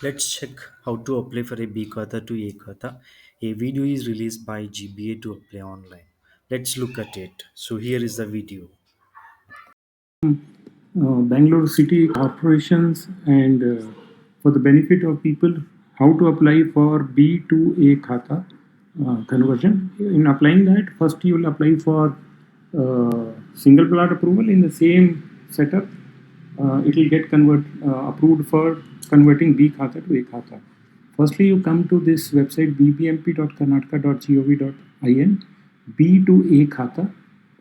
Let's check how to apply for a B Khata to A Khata. A video is released by GBA to apply online. Let's look at it. So here is the video. Bangalore city corporations and for the benefit of people how to apply for B to A Khata conversion. In applying that, first you will apply for single plot approval in the same setup. It will get approved for converting B Khata to A Khata. Firstly, you come to this website bbmp.karnataka.gov.in, B to A Khata.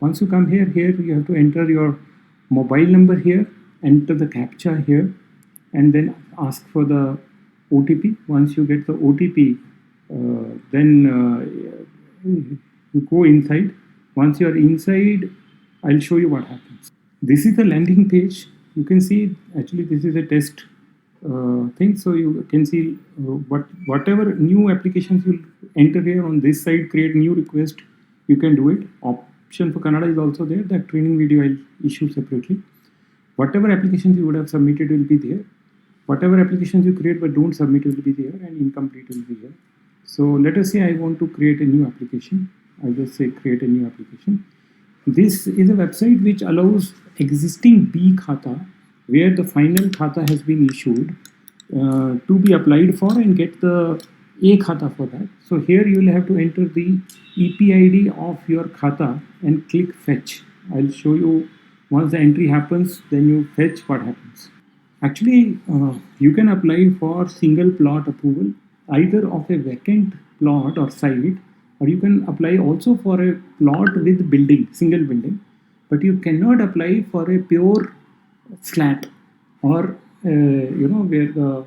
Once you come here you have to enter your mobile number here, enter the captcha here, and then ask for the OTP. Once you get the OTP, then you go inside. Once you are inside, I'll show you what happens. This is the landing page. You can see actually this is a test thing. So you can see whatever new applications you enter here on this side, create new request, you can do it. Option for Kannada is also there. That training video I'll issue separately. Whatever applications you would have submitted will be there. Whatever applications you create but don't submit will be there, and incomplete will be here. So let us say I want to create a new application. I'll just say create a new application. This is a website which allows existing B Khata, where the final Khata has been issued, to be applied for and get the A Khata for that. So here you will have to enter the EPID of your Khata and click fetch. I'll show you once the entry happens, then you fetch what happens. Actually, you can apply for single plot approval either of a vacant plot or site, or you can apply also for a plot with building, single building, but you cannot apply for a pure flat or where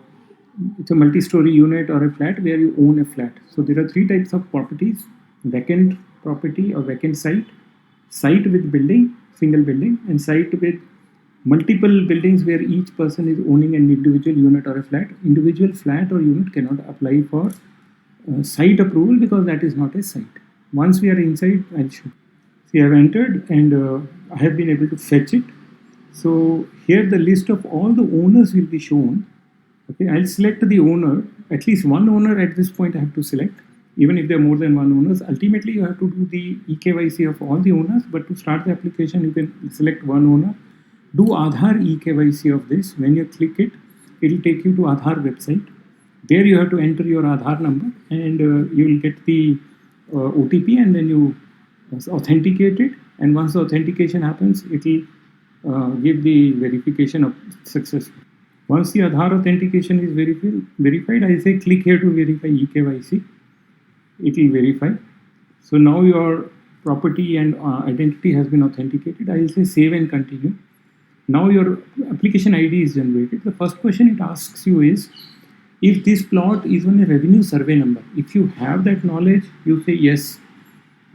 it's a multi-story unit or a flat where you own a flat. So there are three types of properties: vacant property or vacant site, site with building, single building, and site with multiple buildings where each person is owning an individual unit or a flat. Individual flat or unit cannot apply for site approval because that is not a site. Once we are inside, I'll show. See, I have entered and I have been able to fetch it. So here the list of all the owners will be shown. Okay, I'll select the owner. At least one owner at this point I have to select. Even if there are more than one owners, ultimately you have to do the eKYC of all the owners. But to start the application, you can select one owner. Do Aadhaar eKYC of this. When you click it, it will take you to Aadhaar website. There you have to enter your Aadhaar number and you will get the OTP, and then you authenticate it. And once the authentication happens, it will give the verification of success. Once the Aadhaar authentication is verified, I say click here to verify eKYC. It will verify. So now your property and identity has been authenticated. I will say save and continue. Now your application ID is generated. The first question it asks you is if this plot is on a revenue survey number. If you have that knowledge, you say yes.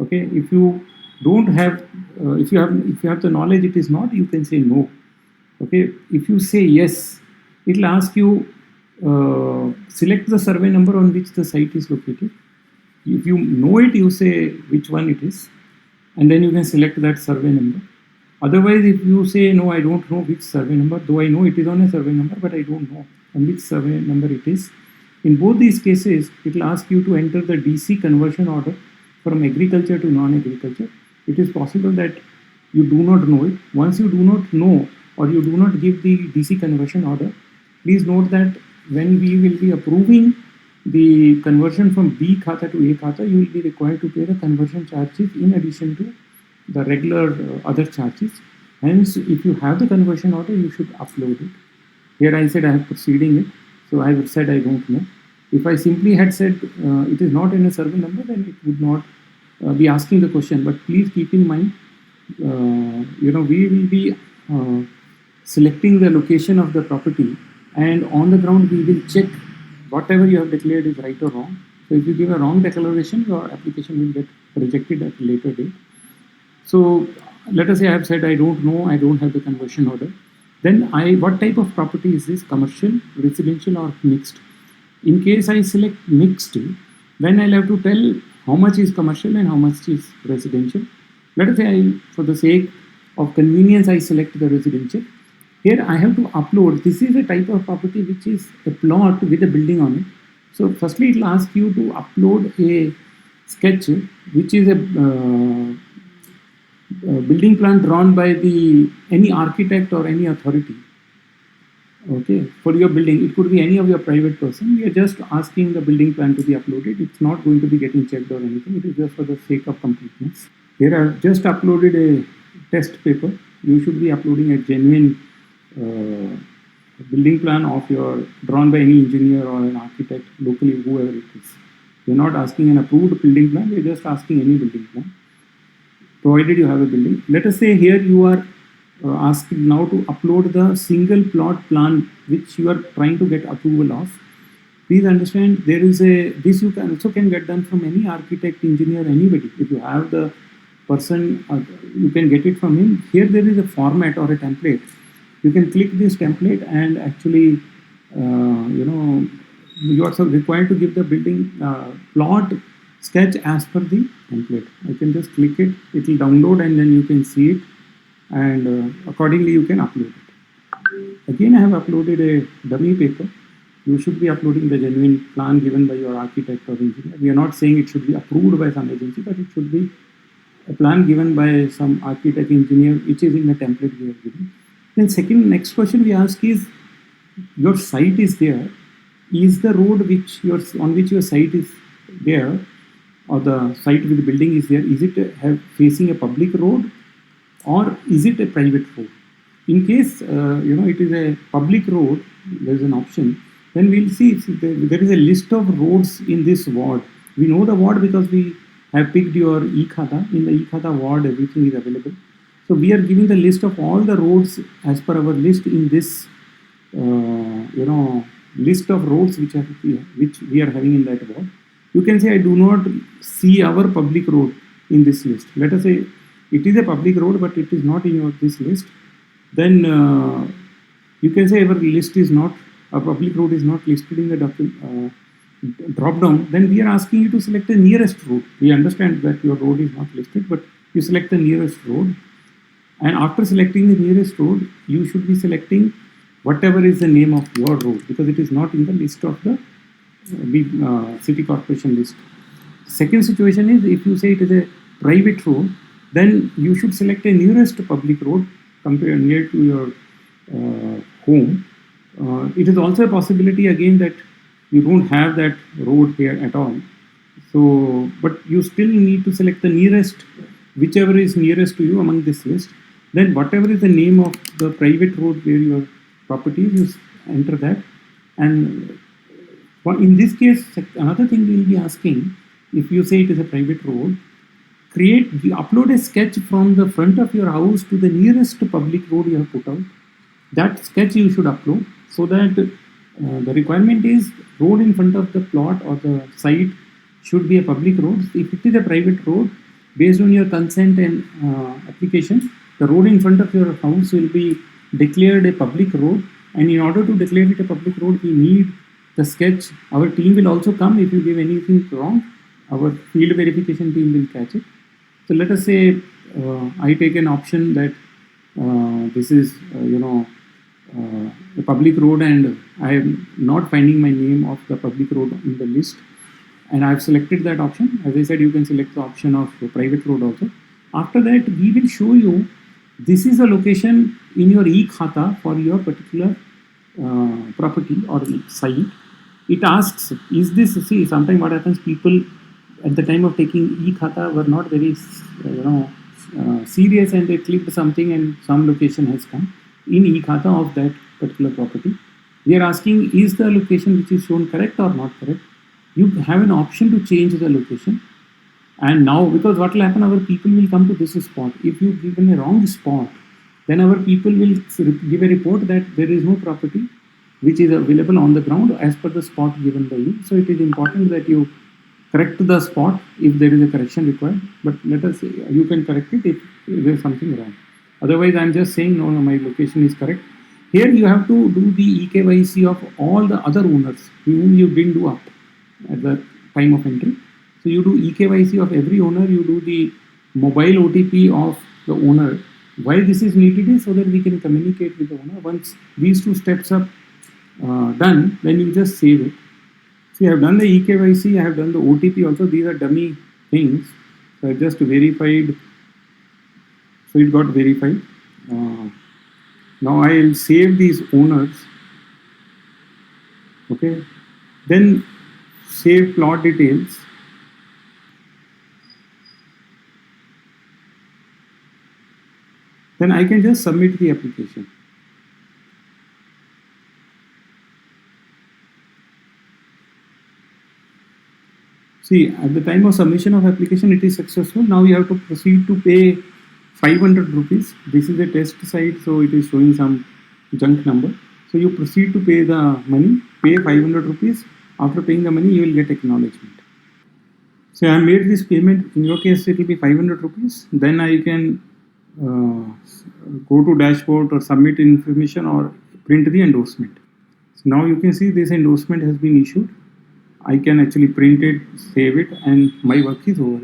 Okay. If you don't have, if you have the knowledge, it is not. You can say no. Okay. If you say yes, it will ask you select the survey number on which the site is located. If you know it, you say which one it is, and then you can select that survey number. Otherwise, if you say no, I don't know which survey number, though I know it is on a survey number, but I don't know on which survey number it is. In both these cases, it will ask you to enter the DC conversion order from agriculture to non-agriculture. It is possible that you do not know it. Once you do not know or you do not give the DC conversion order, please note that when we will be approving the conversion from B Khata to A Khata, you will be required to pay the conversion charges in addition to the regular other charges. Hence, if you have the conversion order, you should upload it. Here I said I am proceeding it, so I have said I don't know. If I simply had said it is not in a survey number, then it would not be asking the question. But please keep in mind, we will be selecting the location of the property, and on the ground we will check whatever you have declared is right or wrong. So if you give a wrong declaration, your application will get rejected at a later date. So let us say I have said I don't know, I don't have the conversion order. Then what type of property is this? Commercial, residential, or mixed? In case I select mixed, then I'll have to tell how much is commercial and how much is residential. Let us say for the sake of convenience, I select the residential. Here I have to upload. This is a type of property which is a plot with a building on it. So firstly, it will ask you to upload a sketch, which is a building plan drawn by the any architect or any authority. Okay, for your building, it could be any of your private person. We are just asking the building plan to be uploaded. It's not going to be getting checked or anything. It is just for the sake of completeness. Here I've just uploaded a test paper. You should be uploading a genuine building plan of your drawn by any engineer or an architect locally, whoever it is. You're not asking an approved building plan. You're just asking any building plan, provided you have a building. Let us say here you are asked now to upload the single plot plan which you are trying to get approval of. Please understand, there is a this you can also can get done from any architect, engineer, anybody. If you have the person, you can get it from him. Here there is a format or a template. You can click this template and actually, you are required to give the building plot sketch as per the template. I can just click it, it will download and then you can see it, and accordingly you can upload it. Again, I have uploaded a dummy paper. You should be uploading the genuine plan given by your architect or engineer. We are not saying it should be approved by some agency, but it should be a plan given by some architect, engineer, which is in the template we have given. Then next question we ask is, your site is there. Is the road on which your site is there, or the site with the building is there, is it facing a public road or is it a private road? In case it is a public road, there is an option. Then we'll see if there is a list of roads in this ward. We know the ward because we have picked your E-Khata. In the E-Khata ward, everything is available. So we are giving the list of all the roads as per our list in this, list of roads which we are having in that ward. You can say I do not see our public road in this list. Let us say it is a public road, but it is not in this list. Then you can say our list is not, our public road is not listed in the drop down. Then we are asking you to select the nearest road. We understand that your road is not listed, but you select the nearest road. And after selecting the nearest road, you should be selecting whatever is the name of your road, because it is not in the list of the city corporation list. Second situation is, if you say it is a private road, then you should select a nearest public road near to your home. It is also a possibility again that you don't have that road here at all. So, but you still need to select the nearest, whichever is nearest to you among this list. Then whatever is the name of the private road where your property is, you enter that. And in this case, another thing we will be asking, if you say it is a private road, upload a sketch from the front of your house to the nearest public road you have put out. That sketch you should upload, so that the requirement is road in front of the plot or the site should be a public road. If it is a private road, based on your consent and application, the road in front of your house will be declared a public road. And in order to declare it a public road, we need the sketch. Our team will also come if you give anything wrong. Our field verification team will catch it. So let us say I take an option that this is a public road, and I am not finding my name of the public road in the list, and I have selected that option. As I said, you can select the option of private road also. After that, we will show you this is a location in your E-Khata for your particular property or site. It asks, is this, see, sometimes what happens, people at the time of taking E-Khata were not very serious, and they clicked something and some location has come in E-Khata of that particular property. We are asking, is the location which is shown correct or not correct? You have an option to change the location. And now, because what will happen, our people will come to this spot. If you give them a wrong spot, then our people will give a report that there is no property which is available on the ground as per the spot given by you. So it is important that you correct the spot if there is a correction required. But let us say you can correct it if there is something wrong. Otherwise, I am just saying, no, my location is correct. Here you have to do the eKYC of all the other owners whom you didn't do up at the time of entry. So you do eKYC of every owner, you do the mobile OTP of the owner, Why this is needed is so that we can communicate with the owner. Once these two steps are done, then you just save it. See, I have done the eKYC, I have done the OTP also. These are dummy things. So I just verified, so it got verified. Uh, Now I'll save these owners. Okay. Then save plot details. Then I can just submit the application. See, at the time of submission of application, it is successful. Now you have to proceed to pay 500 rupees. This is a test site, so it is showing some junk number. So you proceed to pay the money, pay 500 rupees. After paying the money, you will get acknowledgement. So I made this payment. In your case, it will be 500 rupees. Then I can go to dashboard or submit information or print the endorsement. So now you can see this endorsement has been issued. I can actually print it, save it, and my work is over.